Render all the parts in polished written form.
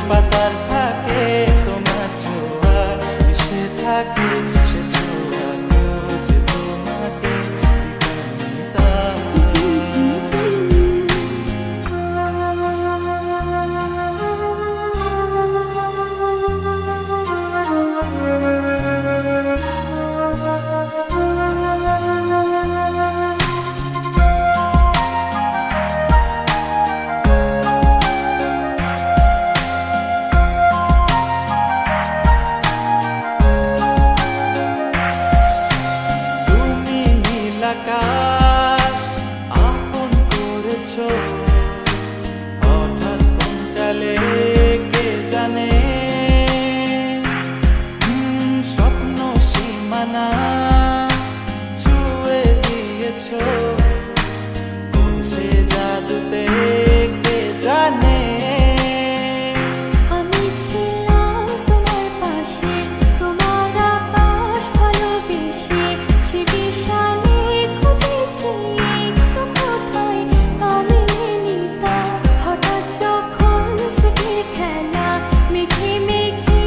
পাতার ফাঁকে তোমার ছোঁয়া মিশে থাকে, সে ছোঁয়া খোঁজে তোমাকে দিবানিতা। আকাশ আপন করেছো হঠাৎ কোন কালে কে জানে, স্বপ্ন সীমানা ছুঁয়ে দিয়েছো কোন সে জাদুতে কে জানে। আমি ছিলাম তোমার পাশে, তোমার আকাশ ভালোবেসে, সে বিশালে খুঁজেছি একটু কোথায় কামিনী তা। হঠাৎ যখন ছুটে খেলা মেঘে মেঘে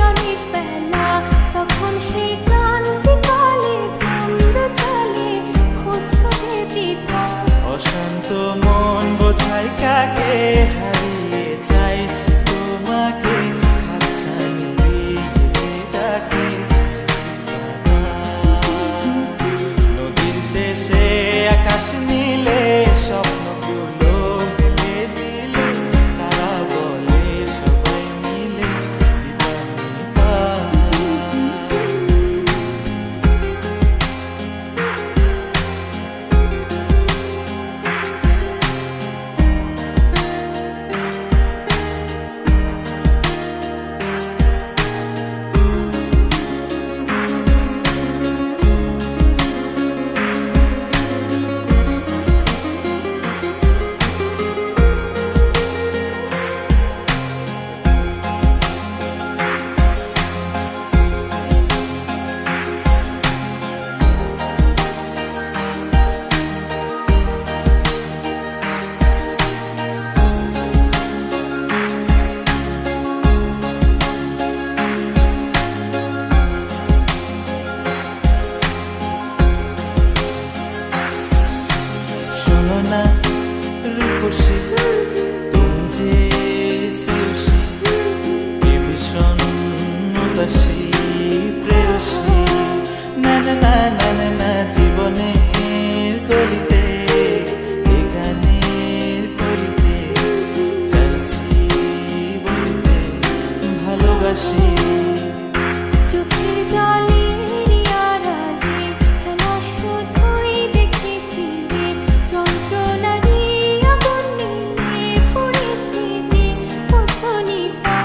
অনেক বেলা, তখন সে ক্রান্তিকালে ভ্রমর চলে খুঁজছো যে পিতা। অশান্ত মন বোঝাই কাকে হারিয়ে চাইছে তোমাকে, হাতছানি দিয়ে ডাকে নদীর শেষে আকাশ নীলে স্বপ্নগুলো মিলে দিল, তারা বলে সবাই মিলে দিবানিতা। শোনো না রূপসী, তুমি যে শ্রেয়সী, কি ভীষণ উদাসী প্রেয়সী। না না না না না না, জীবনের গলিতে এ গানের কলিতে চাইছি বলতে ভালোবাসি। চোখের জলের আড়ালে খেলা শুধুই দেখেছিলে, যন্ত্রণারই আগুন নিয়ে পড়েছি যে বোঝনি তা।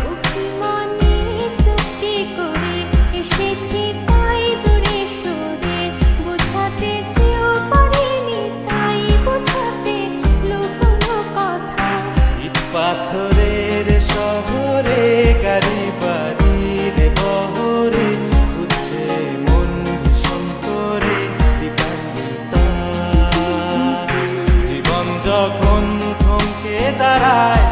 অভিমানে চুক্তি করে এসেছি তাই দূরে সরে, বোঝাতে চেয়েও পারিনি তাই বোঝাতে লুকোনো কথা। ইট পাথরের শহরে গাড়ি বাড়ির বহরে খুঁজছে মন ভীষণ করে দিবানিতা। জীবন যখন থমকে দাঁড়ায়